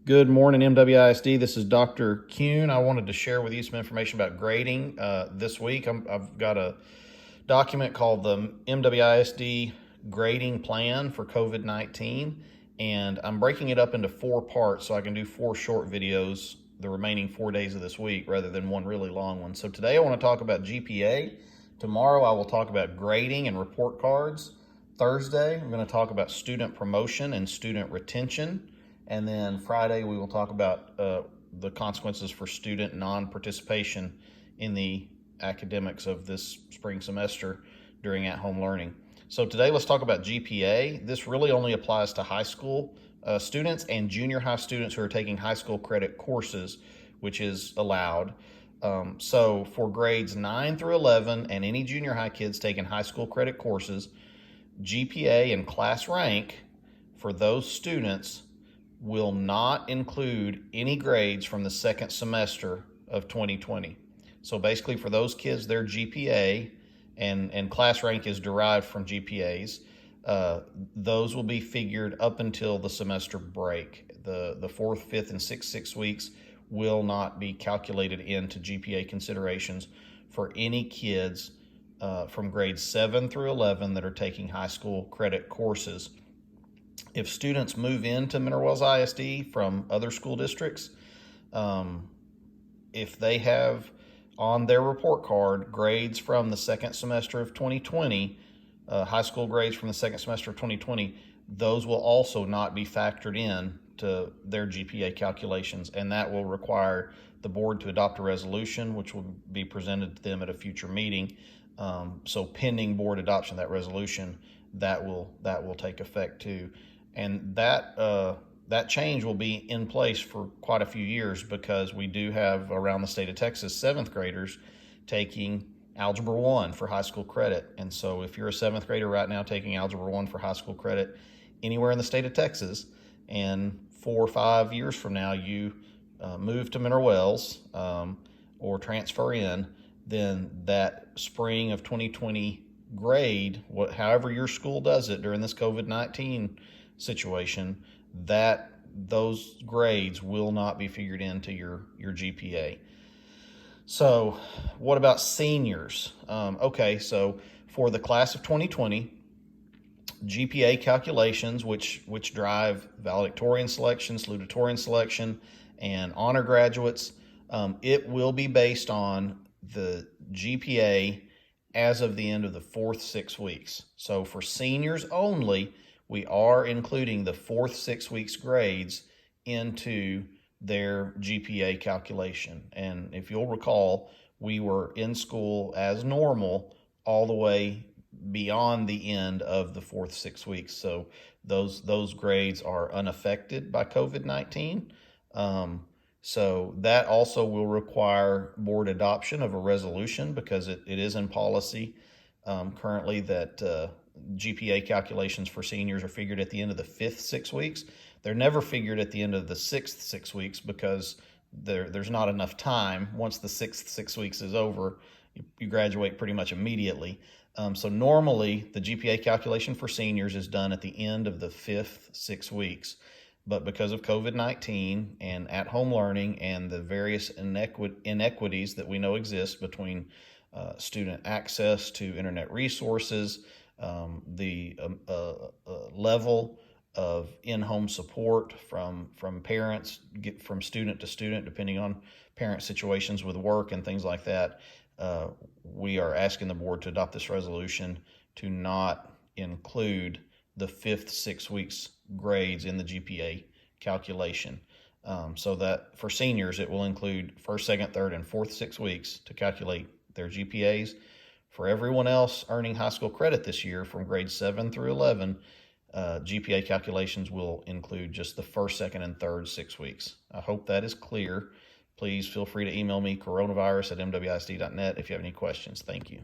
Good morning, MWISD. This is Dr. Kuhn. I wanted to share with you some information about grading this week. I've got a document called the MWISD Grading Plan for COVID-19, and I'm breaking it up into 4 parts so I can do 4 short videos the remaining 4 days of this week rather than one really long one. So today I want to talk about GPA. Tomorrow I will talk about grading and report cards. Thursday I'm going to talk about student promotion and student retention. And then Friday, we will talk about the consequences for student non-participation in the academics of this spring semester during at-home learning. So today, let's talk about GPA. This really only applies to high school students and junior high students who are taking high school credit courses, which is allowed. So for grades 9 through 11 and any junior high kids taking high school credit courses, GPA and class rank for those students will not include any grades from the second semester of 2020. So basically for those kids, their GPA and class rank is derived from GPAs. Those will be figured up until the semester break. The 4th, 5th, and 6th 6 weeks will not be calculated into GPA considerations for any kids from grades 7 through 11 that are taking high school credit courses. If students move into Mineral Wells ISD from other school districts, if they have on their report card grades from the second semester of 2020, high school grades from the second semester of 2020, those will also not be factored in to their GPA calculations, and that will require the board to adopt a resolution, which will be presented to them at a future meeting. So pending board adoption of that resolution, that will take effect too. And that change will be in place for quite a few years because we do have around the state of Texas 7th graders taking Algebra 1 for high school credit. And so if you're a 7th grader right now taking Algebra 1 for high school credit anywhere in the state of Texas, and 4 or 5 years from now you move to Mineral Wells or transfer in, then that spring of 2020 grade, however your school does it during this COVID-19 situation, that those grades will not be figured into your GPA. So what about seniors? Okay, so for the class of 2020, GPA calculations, which drive valedictorian selection, salutatorian selection, and honor graduates, it will be based on the GPA as of the end of the 4th 6 weeks. So for seniors only, we are including the 4th 6 weeks grades into their GPA calculation. And if you'll recall, we were in school as normal all the way beyond the end of the 4th 6 weeks. So those grades are unaffected by COVID-19. So that also will require board adoption of a resolution because it is in policy currently that GPA calculations for seniors are figured at the end of the 5th 6 weeks. They're never figured at the end of the 6th 6 weeks because there's not enough time. Once the 6th 6 weeks is over, you graduate pretty much immediately. So normally the GPA calculation for seniors is done at the end of the 5th 6 weeks. But because of COVID-19 and at-home learning and the various inequities that we know exist between student access to internet resources, the level of in-home support from parents, from student to student, depending on parent situations with work and things like that, we are asking the board to adopt this resolution to not include the 5th 6 weeks grades in the GPA calculation. So that for seniors, it will include 1st, 2nd, 3rd, and 4th 6 weeks to calculate their GPAs. For everyone else earning high school credit this year from grades 7 through 11, GPA calculations will include just the 1st, 2nd, and 3rd 6 weeks. I hope that is clear. Please feel free to email me coronavirus@mwisd.net if you have any questions. Thank you.